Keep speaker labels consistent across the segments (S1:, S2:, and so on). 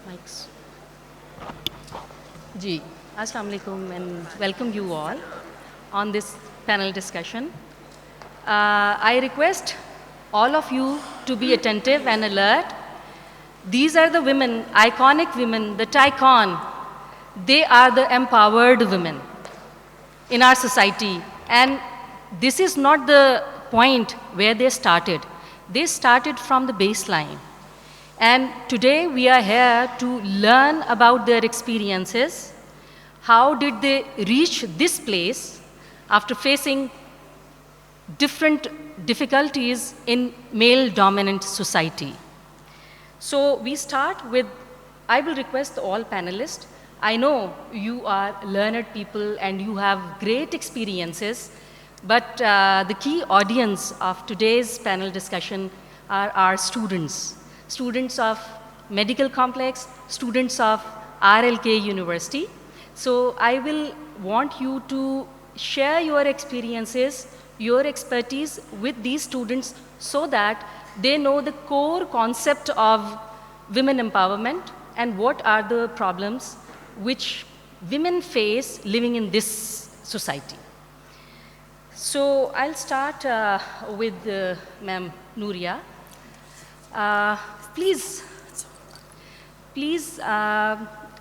S1: Mics. Ji, Assalamu alaikum and welcome you all on this panel discussion. I request all of you to be attentive and alert. These are the women, iconic women, the icon. They are the empowered women in our society. And this is not the point where they started. They started from the baseline. And today we are here to learn about their experiences. How did they reach this place after facing different difficulties in male-dominant society? So we start with, I will request all panelists. I know you are learned people and you have great experiences, but the key audience of today's panel discussion are our students. Students of medical complex, students of RLK University. So I will want you to share your experiences, your expertise with these students so that they know the core concept of women empowerment and what are the problems which women face living in this society. So I'll start with Ma'am Nuria. Please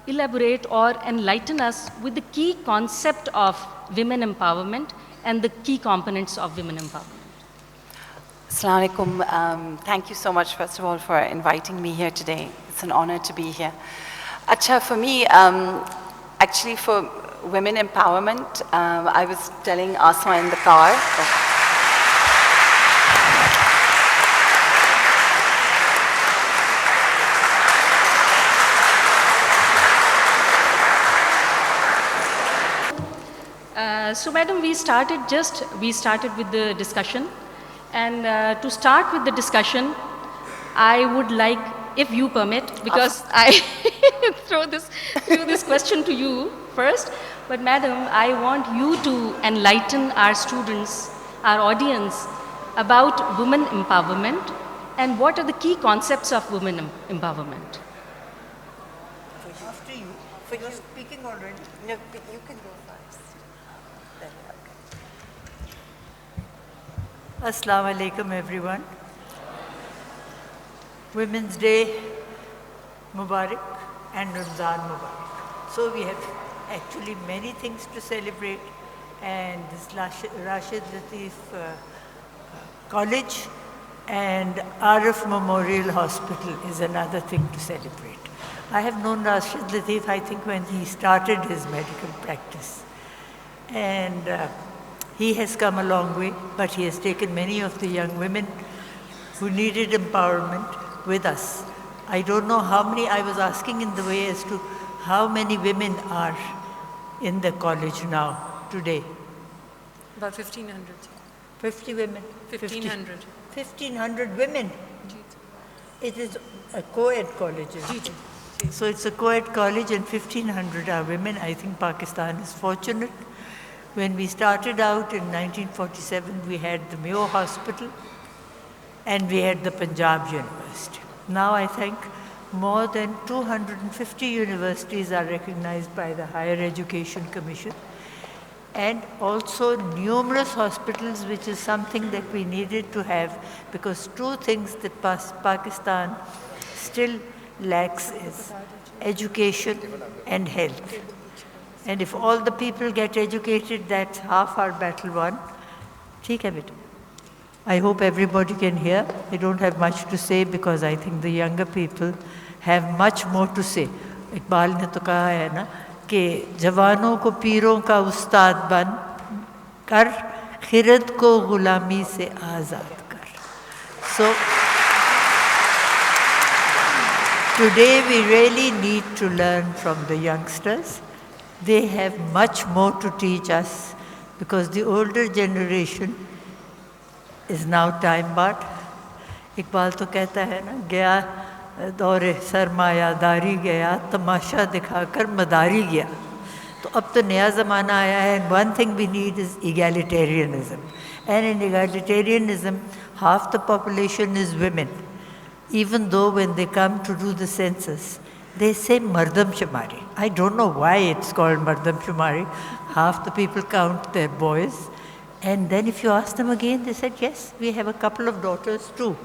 S1: elaborate or enlighten us with the key concept of women empowerment and the key components of women empowerment.
S2: Assalamu alaikum. Thank you so much, first of all, for inviting me here today. It's an honor to be here. Acha, for me, actually for women empowerment, I was telling Asma in the car.
S1: So madam, we started with the discussion. And to start with the discussion, I would like, if you permit, because I throw this question to you first, but madam, I want you to enlighten our students, our audience, about women empowerment and what are the key concepts of women empowerment.
S3: After you, for you speaking already.
S2: No, but you can go first.
S3: Assalamu alaikum, everyone. Women's Day Mubarak and Ramzan Mubarak. So we have actually many things to celebrate, and this Rashid Latif College and Arif Memorial Hospital is another thing to celebrate. I have known Rashid Latif, I think, when he started his medical practice. And he has come a long way, but he has taken many of the young women who needed empowerment with us. I don't know how many, I was asking in the way as to how many women are in the college now, today.
S4: About 1,500.
S3: 50 women?
S4: 1,500.
S3: 1,500 women? It is a co-ed college. So it's a co-ed college and 1,500 are women. I think Pakistan is fortunate. When we started out in 1947, we had the Mayo Hospital and we had the Punjab University. Now I think more than 250 universities are recognized by the Higher Education Commission, and also numerous hospitals, which is something that we needed to have, because two things that Pakistan still lacks is education and health. And if all the people get educated, that's half our battle won. Theek hai beta. I hope everybody can hear. I don't have much to say because I think the younger people have much more to say. Iqbal ne to kaha hai na कि जवानों को पीरों का उस्ताद बन कर खिरद को गुलामी से आज़ाद कर. So today we really need to learn from the youngsters. They have much more to teach us because the older generation is now time barred. Iqbal तो कहता है ना, गया दौरे सरमायादारी गया तमाशा दिखाकर मदारी गया. तो अब तो नया ज़माना आया है. And one thing we need is egalitarianism. And in egalitarianism, half the population is women. Even though when they come to do the census, they say Mardam Shumari. I don't know why it's called Mardam Shumari. Half the people count their boys. And then if you ask them again, they said, yes, we have a couple of daughters too.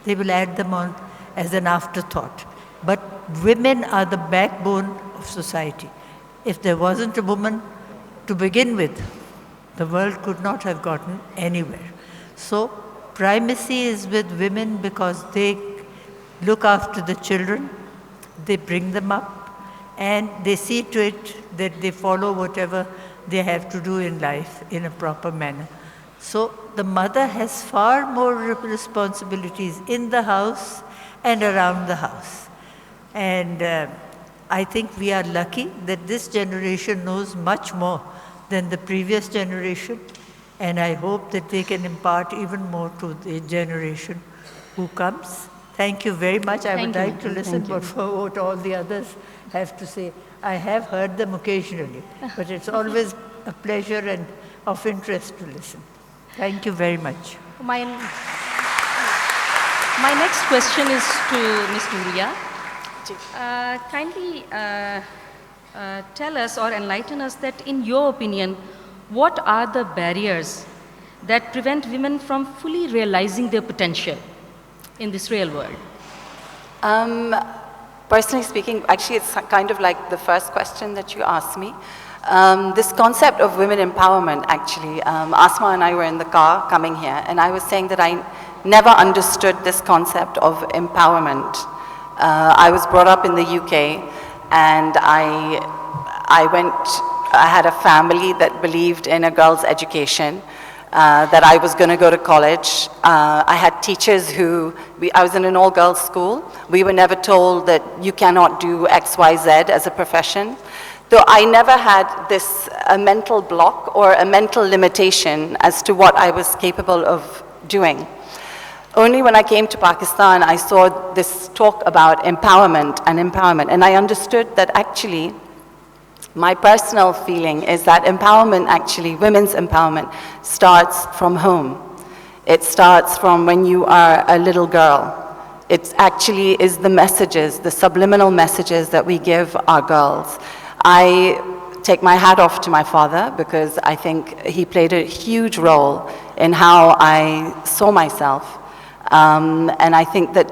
S3: They will add them on as an afterthought. But women are the backbone of society. If there wasn't a woman to begin with, the world could not have gotten anywhere. So primacy is with women because they look after the children, they bring them up, and they see to it that they follow whatever they have to do in life in a proper manner. So the mother has far more responsibilities in the house and around the house. And I think we are lucky that this generation knows much more than the previous generation, and I hope that they can impart even more to the generation who comes. Thank you very much. I would like to listen for what all the others have to say. I have heard them occasionally, but it's always a pleasure and of interest to listen. Thank you very much.
S1: My next question is to Ms. Nuria. Kindly tell us or enlighten us that in your opinion, what are the barriers that prevent women from fully realizing their potential in this real world?
S2: Personally speaking, actually it's kind of like the first question that you asked me. This concept of women empowerment, actually, Asma and I were in the car coming here, and I was saying that I never understood this concept of empowerment. I was brought up in the UK, and I had a family that believed in a girl's education, that I was going to go to college. I had teachers I was in an all-girls school. We were never told that you cannot do X, Y, Z as a profession. Though I never had a mental block or a mental limitation as to what I was capable of doing. Only when I came to Pakistan, I saw this talk about empowerment, and I understood that actually, my personal feeling is that empowerment, actually, women's empowerment, starts from home. It starts from when you are a little girl. It actually is the messages, the subliminal messages that we give our girls. I take my hat off to my father because I think he played a huge role in how I saw myself. And I think that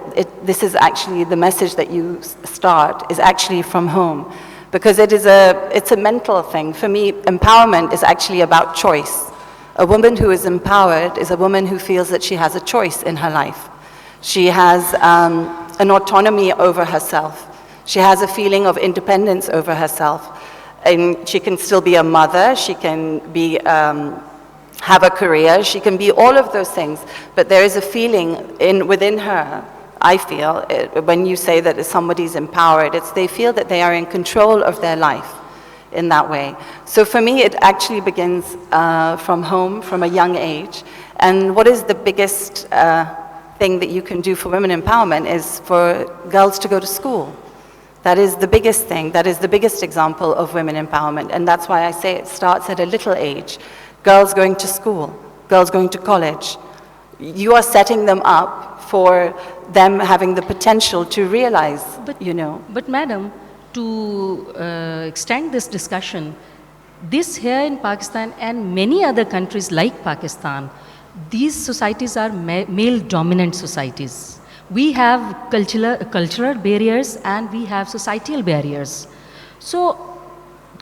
S2: this is actually the message that you start is actually from home, because it's a mental thing. For me, empowerment is actually about choice. A woman who is empowered is a woman who feels that she has a choice in her life. She has an autonomy over herself. She has a feeling of independence over herself. And she can still be a mother, she can be have a career, she can be all of those things, but there is a feeling within her, I feel, when you say that somebody's empowered, they feel that they are in control of their life in that way. So for me, it actually begins from home, from a young age. And what is the biggest thing that you can do for women empowerment is for girls to go to school. That is the biggest thing, that is the biggest example of women empowerment, and that's why I say it starts at a little age. Girls going to school, girls going to college. You are setting them up for them having the potential to realize,
S1: But madam, to extend this discussion, this here in Pakistan and many other countries like Pakistan, these societies are male-dominant societies. We have cultural barriers and we have societal barriers. So,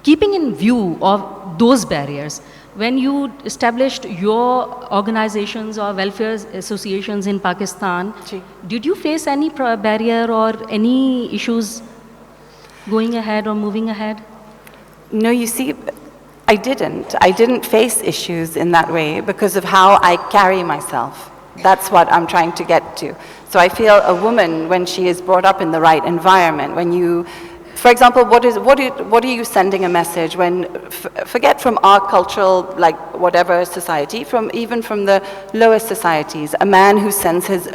S1: keeping in view of those barriers, when you established your organizations or welfare associations in Pakistan, did you face any barrier or any issues going ahead or moving ahead?
S2: No, you see, I didn't. I didn't face issues in that way because of how I carry myself. That's what I'm trying to get to. So I feel a woman, when she is brought up in the right environment, when you, for example, what are you sending a message when, forget from our cultural, like whatever society, even from the lowest societies, a man who sends his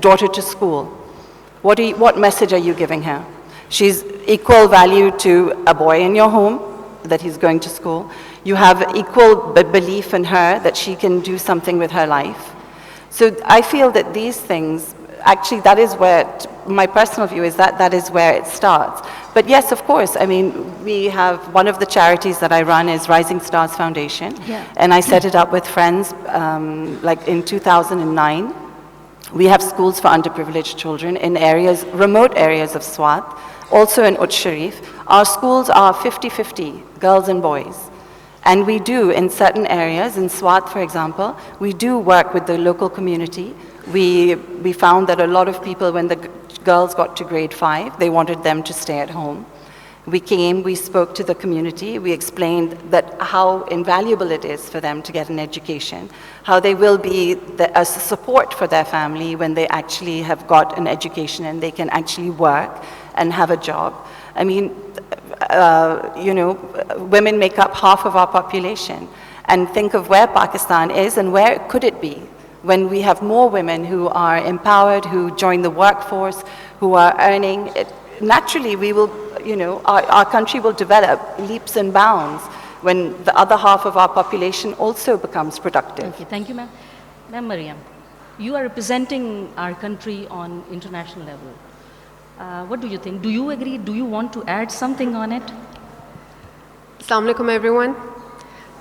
S2: daughter to school, what message are you giving her? She's equal value to a boy in your home, that he's going to school. You have equal belief in her that she can do something with her life. So I feel that these things, actually that is where, my personal view is that is where it starts. But yes, of course, I mean, we have, one of the charities that I run is Rising Stars Foundation.
S1: Yeah.
S2: And I set it up with friends like in 2009. We have schools for underprivileged children in areas, remote areas of Swat, also in Ut Sharif. Our schools are 50-50, girls and boys. And we do, in certain areas, in Swat, for example, we do work with the local community. We found that a lot of people, when the girls got to grade 5, they wanted them to stay at home. We came, we spoke to the community, we explained that how invaluable it is for them to get an education, how they will be a support for their family when they actually have got an education and they can actually work and have a job. I mean, you know, women make up half of our population. And think of where Pakistan is and where could it be when we have more women who are empowered, who join the workforce, who are earning. Naturally, we will, you know, our country will develop leaps and bounds when the other half of our population also becomes productive.
S1: Okay, thank you, ma'am. Ma'am Mariam, you are representing our country on international level. What do you think? Do you agree? Do you want to add something on it?
S4: Assalamu alaikum, everyone.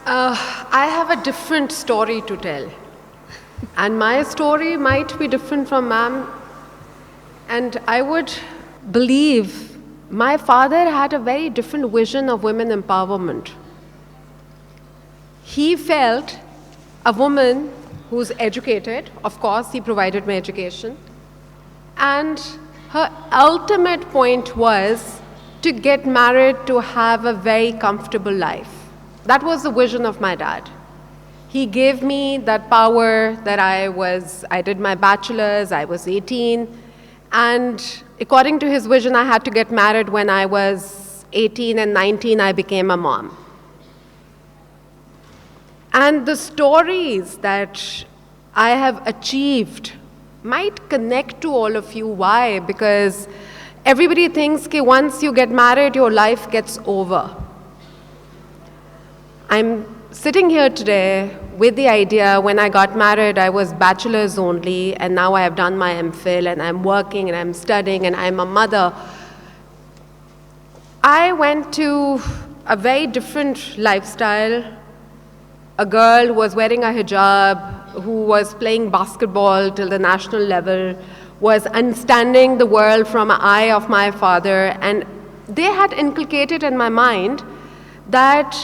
S4: I have a different story to tell. And my story might be different from ma'am. And I would believe my father had a very different vision of women empowerment. He felt a woman who's educated, of course, he provided me education, and her ultimate point was to get married, to have a very comfortable life. That was the vision of my dad. He gave me that power that I did my bachelor's, I was 18, and according to his vision, I had to get married when I was 18 and 19, I became a mom. And the stories that I have achieved might connect to all of you. Why? Because everybody thinks that once you get married, your life gets over. I'm sitting here today with the idea, when I got married, I was bachelor's only, and now I have done my MPhil, and I'm working, and I'm studying, and I'm a mother. I went to a very different lifestyle. A girl who was wearing a hijab, who was playing basketball till the national level, was understanding the world from an eye of my father, and they had inculcated in my mind that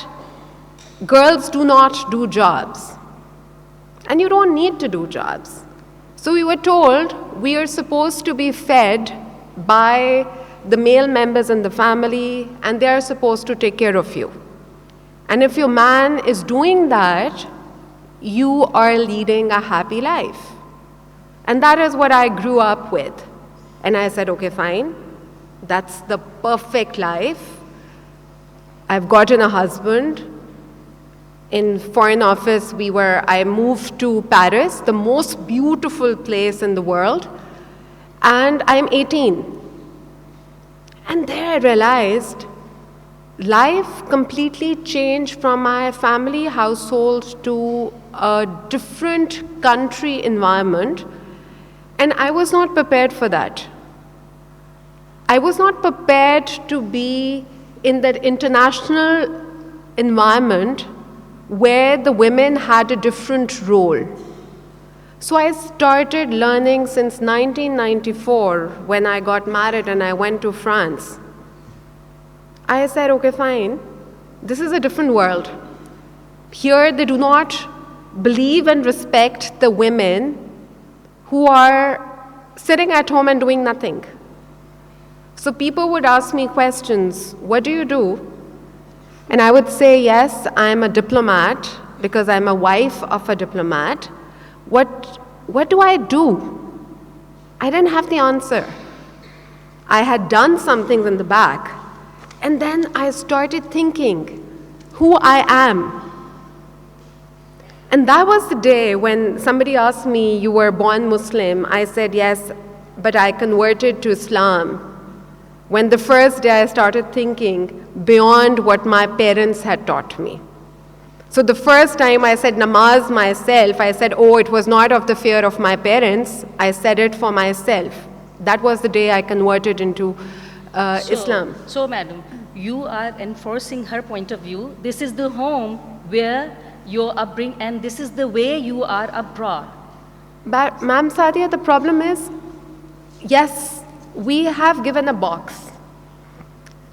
S4: girls do not do jobs, and you don't need to do jobs. So we were told we are supposed to be fed by the male members in the family, and they are supposed to take care of you. And if your man is doing that, you are leading a happy life. And that is what I grew up with. And I said, okay, fine, that's the perfect life. I've gotten a husband. In Foreign Office, I moved to Paris, the most beautiful place in the world, and I'm 18. And there I realized life completely changed from my family household to a different country environment, and I was not prepared for that. I was not prepared to be in that international environment where the women had a different role. So I started learning since 1994 when I got married and I went to France. I said, okay, fine, this is a different world. Here they do not believe and respect the women who are sitting at home and doing nothing. So people would ask me questions, what do you do? And I would say, yes, I'm a diplomat because I'm a wife of a diplomat. What do I do? I didn't have the answer. I had done some things in the back. And then I started thinking who I am. And that was the day when somebody asked me, you were born Muslim. I said, yes, but I converted to Islam. When the first day I started thinking beyond what my parents had taught me. So the first time I said namaz myself, I said, oh, it was not of the fear of my parents. I said it for myself. That was the day I converted into Islam.
S1: So, madam, you are enforcing her point of view. This is the home where your upbringing, and this is the way you are abroad.
S4: But, Ma'am Sadia, the problem is, yes, we have given a box.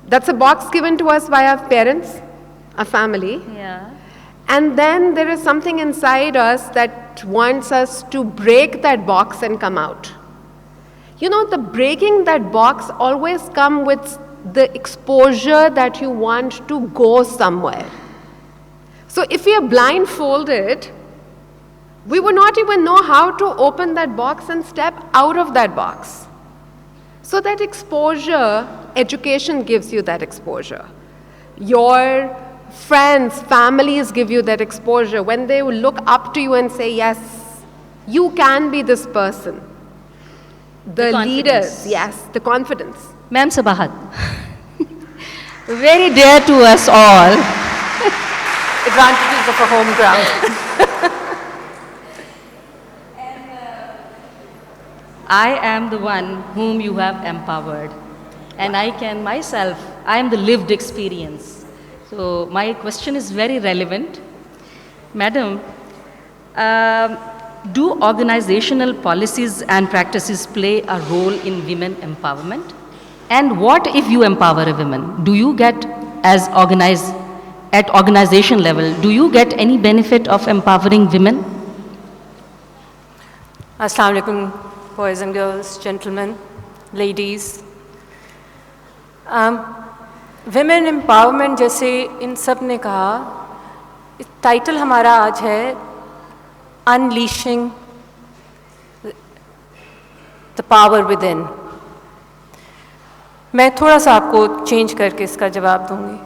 S4: That's a box given to us by our parents, our family.
S1: Yeah.
S4: And then there is something inside us that wants us to break that box and come out. You know, the breaking that box always comes with the exposure that you want to go somewhere. So if we are blindfolded, we would not even know how to open that box and step out of that box. So that exposure, education gives you that exposure. Your friends, families give you that exposure. When they will look up to you and say, yes, you can be this person. The leaders, yes, the confidence.
S1: Ma'am Sabahat, very dear to us all.
S2: Advantages of a home ground.
S1: I am the one whom you have empowered. And I can myself, I am the lived experience. So my question is very relevant. Madam, do organizational policies and practices play a role in women empowerment? And what if you empower a woman? Do you get, as at organization level, do you get any benefit of empowering women?
S5: Assalamu alaikum, boys and girls, gentlemen, ladies. Women empowerment जैसे इन सब ने कहा, title हमारा आज है Unleashing the Power Within. मैं थोड़ा सा आपको चेंज करके इसका जवाब दूंगी.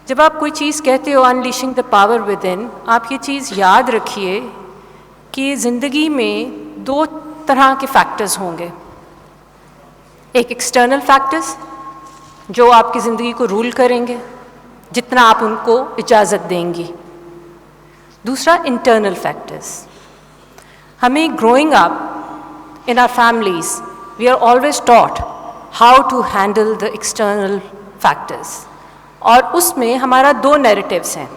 S5: जब आप कोई चीज़ कहते हो Unleashing the Power Within, आप ये चीज़ याद रखिए कि ज़िंदगी में दो तरह के फैक्टर्स होंगे. एक एक्सटर्नल फैक्टर्स जो आपकी ज़िंदगी को रूल करेंगे जितना आप उनको इजाज़त देंगी. दूसरा इंटरनल फैक्टर्स. हमें growing up in our families we are always taught how to handle the external factors. और उसमें हमारा दो नैरेटिव्स हैं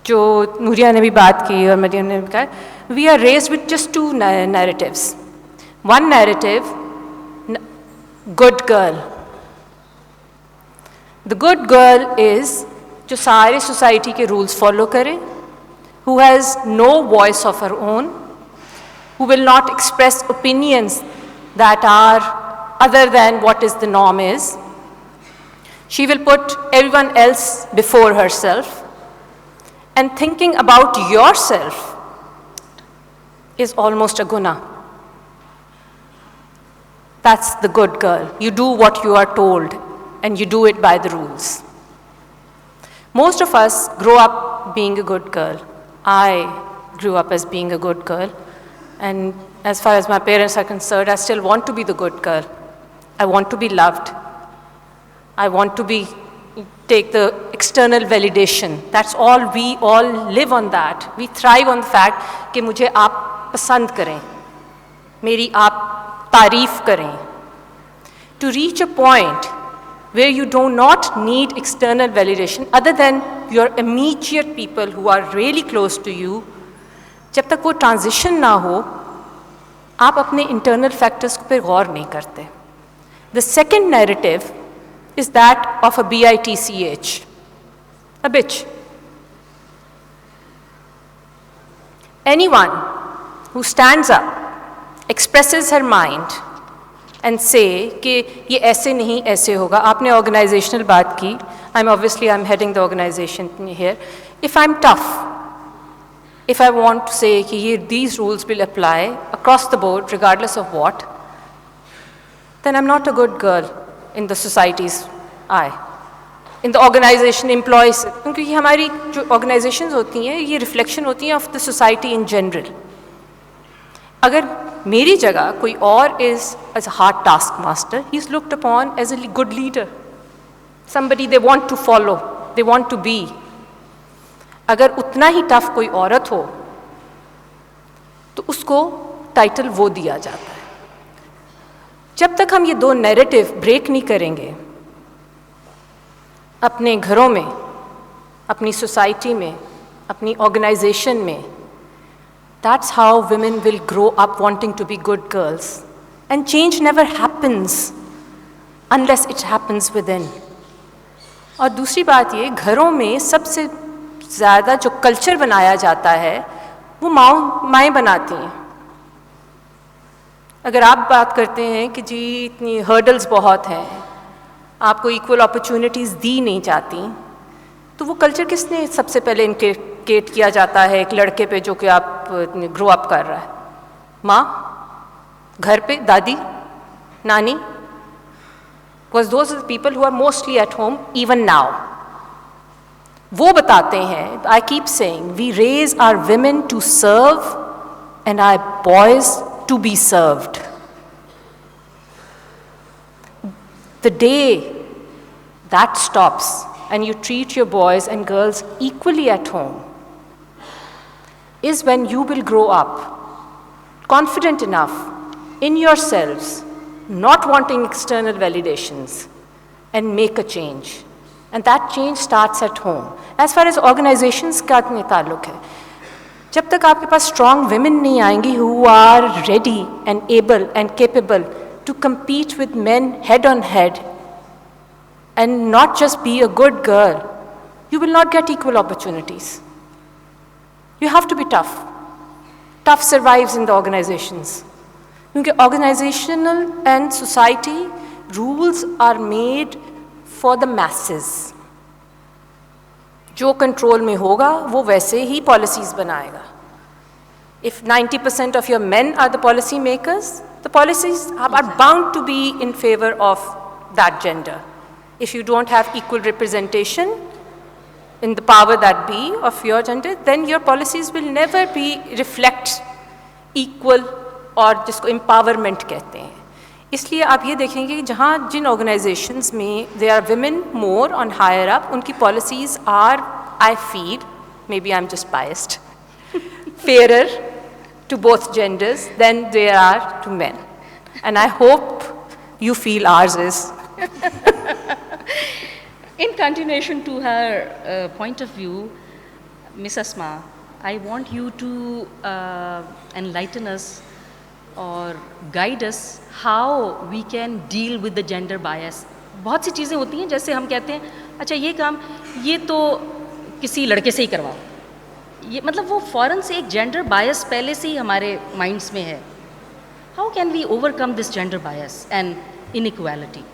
S5: जो नूरिया ने भी बात की और मरियम ने भी कहा. We are raised with just two narratives. One narrative, good girl. The good girl is जो सारे सोसाइटी के रूल्स फॉलो करे, who has no voice of her own, who will not express opinions that are other than what is the norm is. She will put everyone else before herself, and thinking about yourself is almost a guna. That's the good girl. You do what you are told and you do it by the rules. Most of us grow up being a good girl. I grew up as being a good girl, and as far as my parents are concerned, I still want to be the good girl. I want to be loved. I want to take the external validation. That's all. We all live on that. We thrive on the fact कि मुझे आप पसंद करें, मेरी आप तारीफ करें. To reach a point where you do not need external validation other than your immediate people who are really close to you, जब तक वो transition ना हो, आप अपने internal factors पे गौर नहीं करते. The second narrative is that of a bitch, a bitch. Anyone who stands up, expresses her mind, and say कि ये ऐसे नहीं ऐसे होगा. आपने organizational बात की. I'm heading the organization here. If I'm tough, if I want to say कि these rules will apply across the board regardless of what, then I'm not a good girl in the society's eye. In the organization employees, क्योंकि ये हमारी जो organizations होती हैं ये reflection होती हैं of the society in general. अगर मेरी जगह कोई और is as a hard taskmaster, he is looked upon as a good leader, somebody they want to follow, they want to be. अगर उतना ही टफ कोई औरत हो तो उसको टाइटल वो दिया जाता है. जब तक हम ये दो नैरेटिव ब्रेक नहीं करेंगे, अपने घरों में, अपनी सोसाइटी में, अपनी ऑर्गेनाइजेशन में, that's how women will grow up wanting to be good girls. And change never happens unless it happens within. और दूसरी बात ये, घरों में सबसे ज़्यादा जो कल्चर बनाया जाता है वो माएँ बनाती हैं। अगर आप बात करते हैं कि जी इतनी हर्डल्स बहुत हैं, आपको इक्वल अपॉर्चुनिटीज़ दी नहीं जाती, तो वो कल्चर किसने सबसे पहले इनकेट किया जाता है एक लड़के पे जो कि आप ग्रो अप कर रहा है? माँ, घर पे दादी, नानी, because those are the people who are mostly at home even now. वो बताते हैं, I keep saying, we raise our women to serve and our boys to be served. The day that stops and you treat your boys and girls equally at home is when you will grow up confident enough in yourselves, not wanting external validations, and make a change. And that change starts at home. As far as organizations का ताल्लुक है, जब तक आपके पास strong women नहीं आएंगी who are ready and able and capable to compete with men head on head and not just be a good girl, you will not get equal opportunities. You have to be tough. Tough survives in the organizations. Because organizational and society rules are made for the masses. जो control में होगा वो वैसे ही policies बनाएगा. If 90% of your men are the policy makers, the policies are bound to be in favor of that gender. If you don't have equal representation in the power that be of your gender, then your policies will never be reflect equal और जिसको empowerment कहते हैं. इसलिए आप ये देखेंगे कि जहाँ जिन organizations में there are women more on higher up, उनकी policies are, I feel, maybe I'm just biased, fairer to both genders than they are to men. And I hope you feel ours is.
S1: In continuation to her point of view, Miss Asma, I want you to enlighten us or guide us how we can deal with the gender bias. बहुत सी चीज़ें होती हैं जैसे हम कहते हैं अच्छा ये काम ये तो किसी लड़के से ही करवाओ, ये मतलब वो फ़ौरन से एक जेंडर बायस पहले से ही हमारे माइंड्स में है. How can we overcome this gender bias and inequality?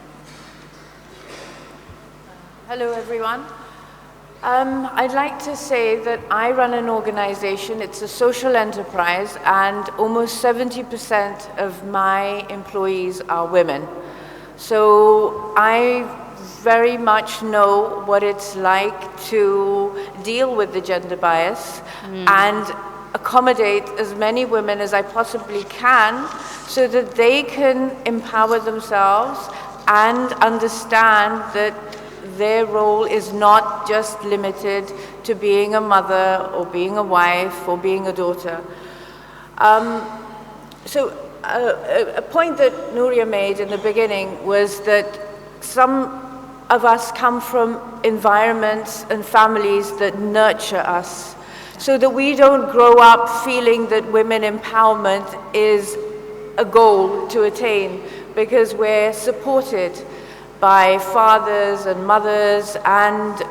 S6: Hello everyone. I'd like to say that I run an organization, it's a social enterprise, and almost 70% of my employees are women. So I very much know what it's like to deal with the gender bias and accommodate as many women as I possibly can so that they can empower themselves and understand that their role is not just limited to being a mother or being a wife or being a daughter. A point that Nuria made in the beginning was that some of us come from environments and families that nurture us, so that we don't grow up feeling that women empowerment is a goal to attain, because we're supported by fathers and mothers, and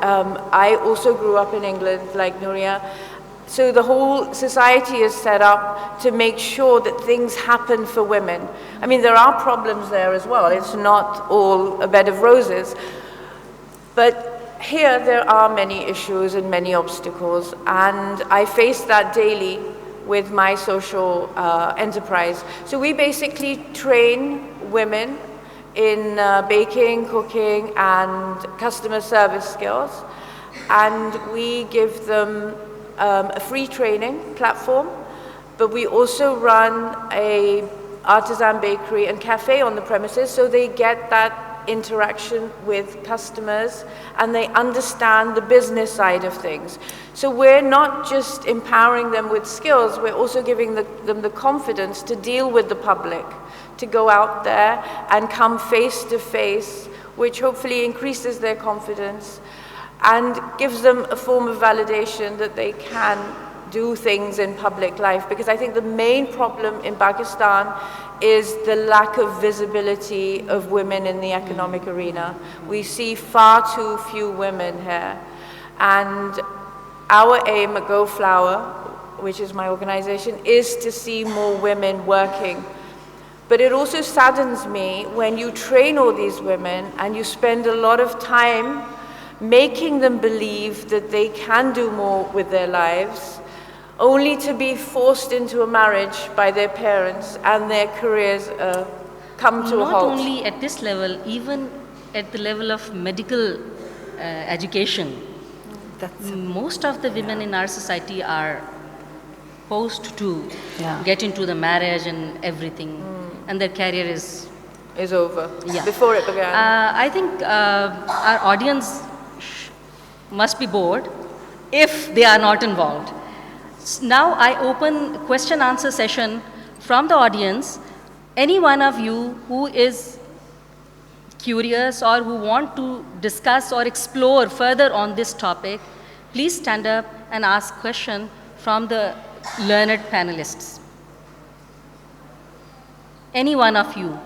S6: I also grew up in England like Nuria. So the whole society is set up to make sure that things happen for women. I mean, there are problems there as well. It's not all a bed of roses. But here there are many issues and many obstacles, and I face that daily with my social enterprise. So we basically train women in baking, cooking, and customer service skills, and we give them a free training platform, but we also run a artisan bakery and cafe on the premises, so they get that interaction with customers and they understand the business side of things. So we're not just empowering them with skills, we're also giving them the confidence to deal with the public, to go out there and come face to face, which hopefully increases their confidence and gives them a form of validation that they can do things in public life. Because I think the main problem in Pakistan is the lack of visibility of women in the economic arena. We see far too few women here. And our aim at Go Flower, which is my organization, is to see more women working. But it also saddens me when you train all these women and you spend a lot of time making them believe that they can do more with their lives, only to be forced into a marriage by their parents and their careers come to a halt.
S1: Not only at this level, even at the level of medical education. Most of the women in our society are supposed to get into the marriage and everything, and their career is
S6: over before it began.
S1: I think our audience must be bored if they are not involved. Now I open question answer session from the audience. Any one of you who is curious or who want to discuss or explore further on this topic, please stand up and ask question from the learned panelists. Any one of you.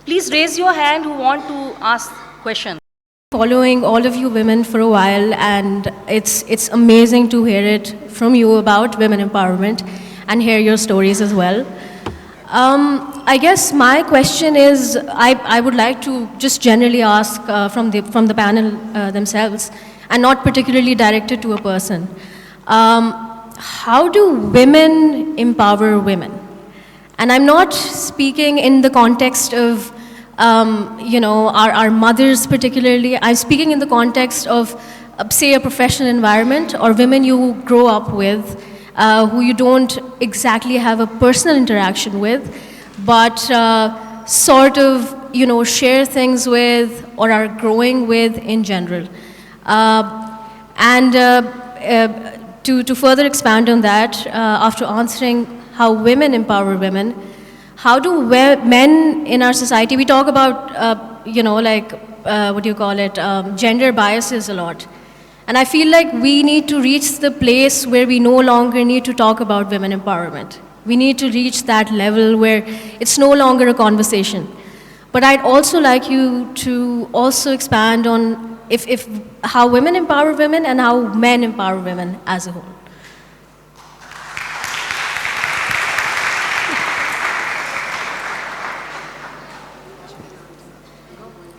S1: Please raise your hand who want to ask question.
S7: Following all of you women for a while, and it's amazing to hear it from you about women empowerment and hear your stories as well. I guess my question is, I would like to just generally ask from the panel themselves, and not particularly directed to a person. How do women empower women? And I'm not speaking in the context of our mothers particularly. I'm speaking in the context of, say, a professional environment or women you grow up with, who you don't exactly have a personal interaction with, but sort of, share things with or are growing with in general. To further expand on that, after answering how women empower women, how do men in our society, we talk about, gender biases a lot. And I feel like we need to reach the place where we no longer need to talk about women empowerment. We need to reach that level where it's no longer a conversation. But I'd also like you to also expand on if how women empower women and how men empower women as a whole.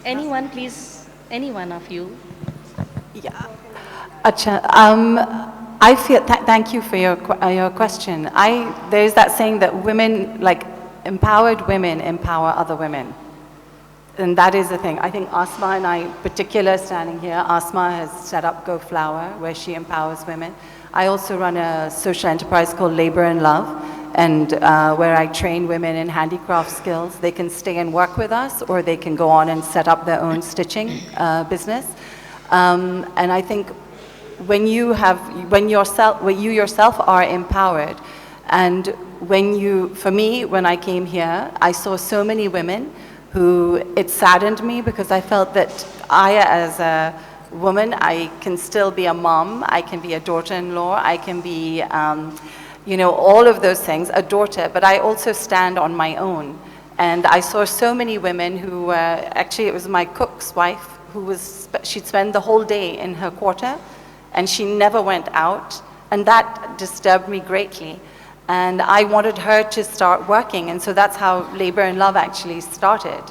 S1: Anyone, please, any one of you.
S2: Yeah. Acha, I feel, thank you for your question. There's that saying that women, empowered women empower other women. And that is the thing. I think Asma and I, particular standing here, Asma has set up Go Flower, where she empowers women. I also run a social enterprise called Labor and Love, and where I train women in handicraft skills. They can stay and work with us, or they can go on and set up their own stitching business. And I think when you yourself are empowered, and for me, when I came here, I saw so many women who, it saddened me because I felt that I, as a woman, I can still be a mom, I can be a daughter-in-law, I can be, all of those things, a daughter, but I also stand on my own. And I saw so many women who, actually it was my cook's wife, she'd spend the whole day in her quarter, and she never went out, and that disturbed me greatly. And I wanted her to start working, and so that's how Labor and Love actually started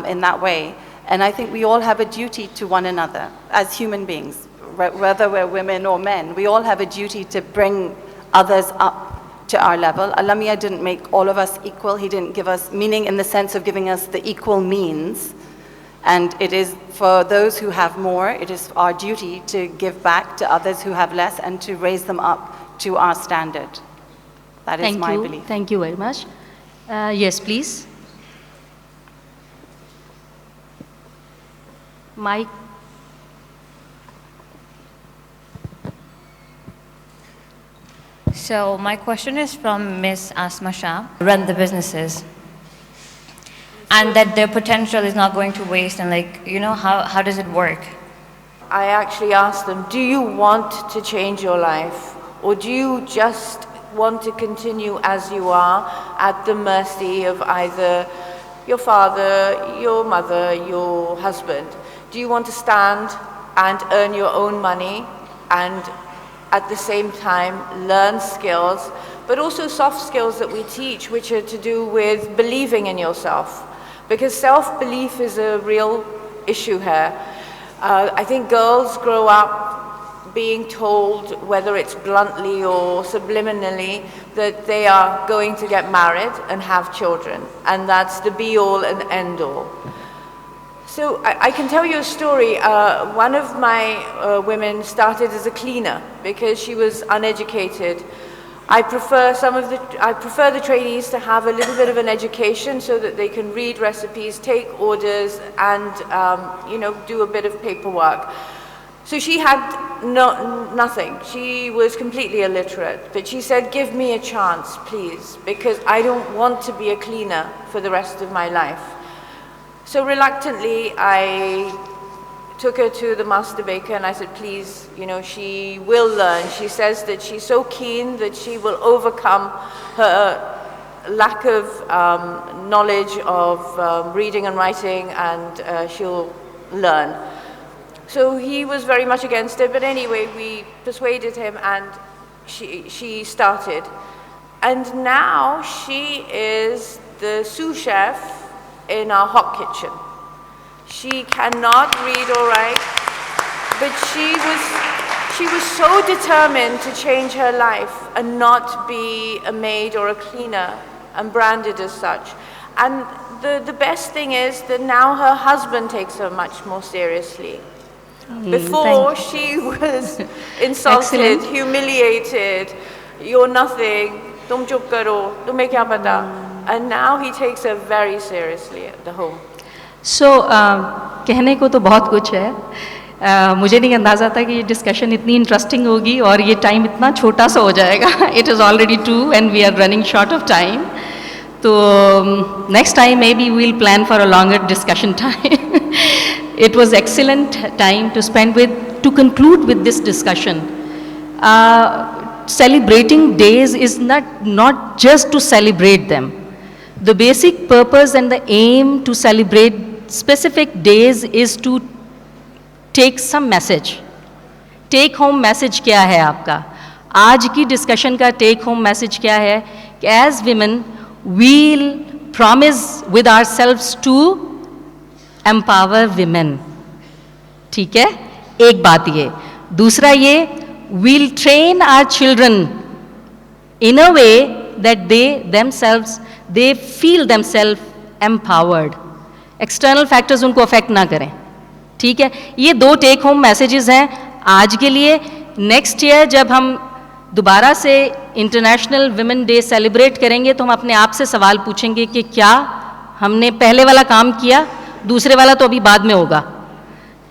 S2: in that way. And I think we all have a duty to one another as human beings, whether we're women or men. We all have a duty to bring others up to our level. Alamiya didn't make all of us equal. He didn't give us meaning in the sense of giving us the equal means. And it is for those who have more, it is our duty to give back to others who have less and to raise them up to our standard. That is my belief.
S1: Thank you very much. Yes, please. Mike.
S8: So my question is from Miss Asma Shah, run the businesses, and that their potential is not going to waste, and like, you know, how does it work?
S6: I actually asked them, do you want to change your life? Or do you just want to continue as you are at the mercy of either your father, your mother, your husband? Do you want to stand and earn your own money and at the same time learn skills, but also soft skills that we teach, which are to do with believing in yourself? Because self-belief is a real issue here. I think girls grow up being told, whether it's bluntly or subliminally, that they are going to get married and have children, and that's the be-all and end-all. So I can tell you a story. One of my women started as a cleaner because she was uneducated. I prefer the trainees to have a little bit of an education so that they can read recipes, take orders, and you know, do a bit of paperwork. So she had nothing. She was completely illiterate. But she said, "Give me a chance, please, because I don't want to be a cleaner for the rest of my life." So reluctantly, I took her to the master baker and I said, please, you know, she will learn. She says that she's so keen that she will overcome her lack of knowledge of reading and writing, and she'll learn. So he was very much against it, but anyway, we persuaded him and she started. And now she is the sous chef in our hot kitchen. She cannot read or write, but she was so determined to change her life and not be a maid or a cleaner and branded as such. And the best thing is that now her husband takes her much more seriously. Before she was insulted,
S1: Excellent.
S6: humiliated, you're nothing, tum chup karo, tumhe kya pata. And now he takes her very seriously at the home.
S1: So, कहने को तो बहुत कुछ है. मुझे नहीं अंदाज़ा था कि ये डिस्कशन इतनी इंटरेस्टिंग होगी और ये टाइम इतना छोटा सा हो जाएगा. It is already 2 and we are running short of time. So next time maybe we'll plan for a longer discussion time. It was excellent time to spend with, to conclude with this discussion. Celebrating days is not just to celebrate them. The basic purpose and the aim to celebrate specific days is to take some message. Take home message क्या है आपका? आज की discussion का take home message क्या है? कि as women, we'll promise with ourselves to empower women. ठीक है? एक बात ये. दूसरा ये, we'll train our children in a way that they feel themselves empowered. External factors उनको affect ना करें. ठीक है? ये 2 take home messages हैं आज के लिए. Next year जब हम दोबारा से इंटरनेशनल विमेन डे सेलिब्रेट करेंगे तो हम अपने आप से सवाल पूछेंगे कि क्या हमने पहले वाला काम किया, दूसरे वाला तो अभी बाद में होगा,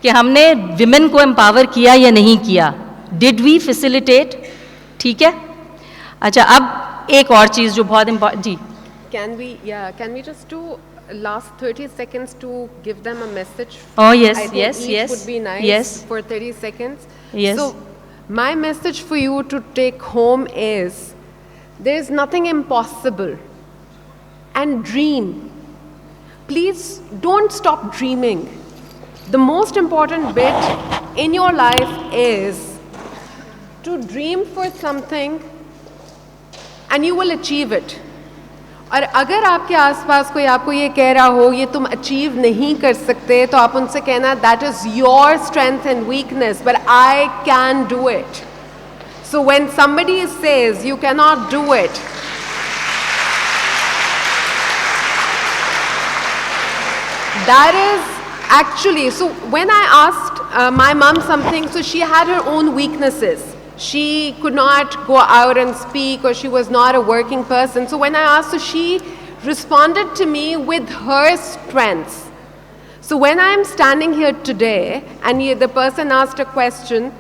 S1: कि हमने विमेन को एम्पावर किया या नहीं किया. Did we facilitate? ठीक है. अच्छा, अब एक और चीज़ जो बहुत इम्पोर्टेंट. जी,
S4: Can we just do last 30 seconds to give them a message?
S1: Oh yes,
S4: I think
S1: yes,
S4: each
S1: yes.
S4: would be nice.
S1: Yes.
S4: For 30 seconds.
S1: Yes.
S4: So my message for you to take home is, there is nothing impossible. And dream. Please don't stop dreaming. The most important bit in your life is to dream for something and you will achieve it. और अगर आपके आसपास कोई आपको ये कह रहा हो ये तुम अचीव नहीं कर सकते, तो आप उनसे कहना, that is your strength and weakness, but I can do it. So when somebody says you cannot do it, that is actually, so when I asked my mom something, so she had her own weaknesses. She could not go out and speak, or she was not a working person. So when I asked her, she responded to me with her strengths. So when I am standing here today and the person asked a question,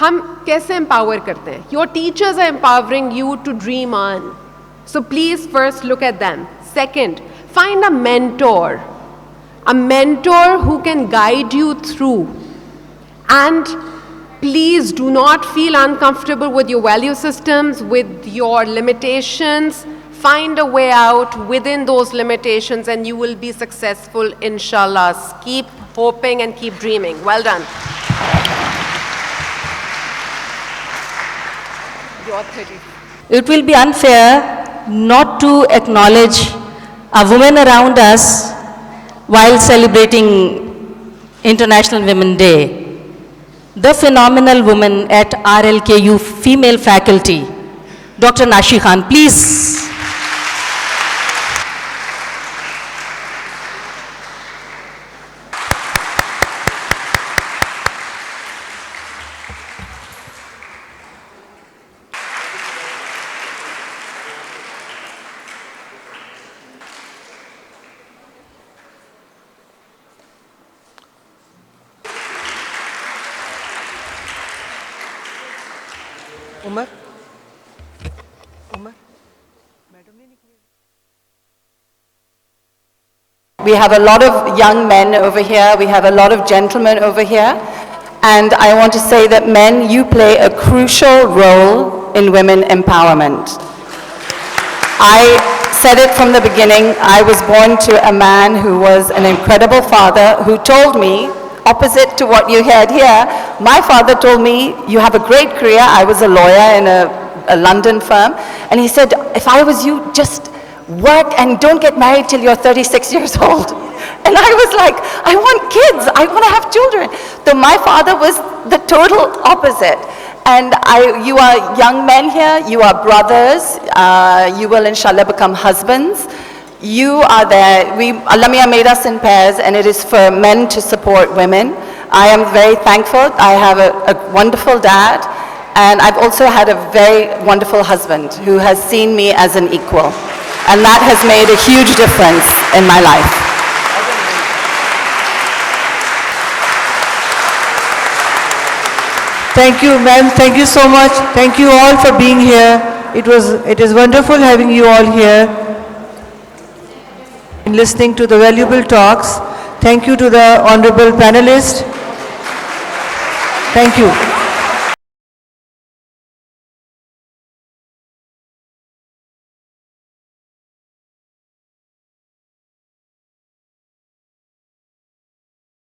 S4: हम कैसे empower करते हैं? Your teachers are empowering you to dream on. So please first look at them. Second, find a mentor who can guide you through. And please do not feel uncomfortable with your value systems, with your limitations. Find a way out within those limitations and you will be successful, inshallah. Keep hoping and keep dreaming. Well done.
S9: It will be unfair not to acknowledge a woman around us while celebrating International Women's Day. The phenomenal woman at RLKU female faculty, Dr. Nashi Khan, please.
S10: Umar?
S2: We have a lot of young men over here, we have a lot of gentlemen over here, and I want to say that men, you play a crucial role in women empowerment. I said it from the beginning, I was born to a man who was an incredible father who told me, opposite to what you heard here, my father told me, you have a great career. I was a lawyer in a London firm. And he said, if I was you, just work and don't get married till you're 36 years old. And I was like, I want kids. I want to have children. So my father was the total opposite. And you are young men here. You are brothers. You will, inshallah, become husbands. You are there. Allah Miya made us in pairs, and it is for men to support women. I am very thankful. I have a wonderful dad, and I've also had a very wonderful husband who has seen me as an equal. And that has made a huge difference in my life.
S10: Thank you, ma'am. Thank you so much. Thank you all for being here. It is wonderful having you all here and listening to the valuable talks. Thank you to the honorable panelists. Thank you.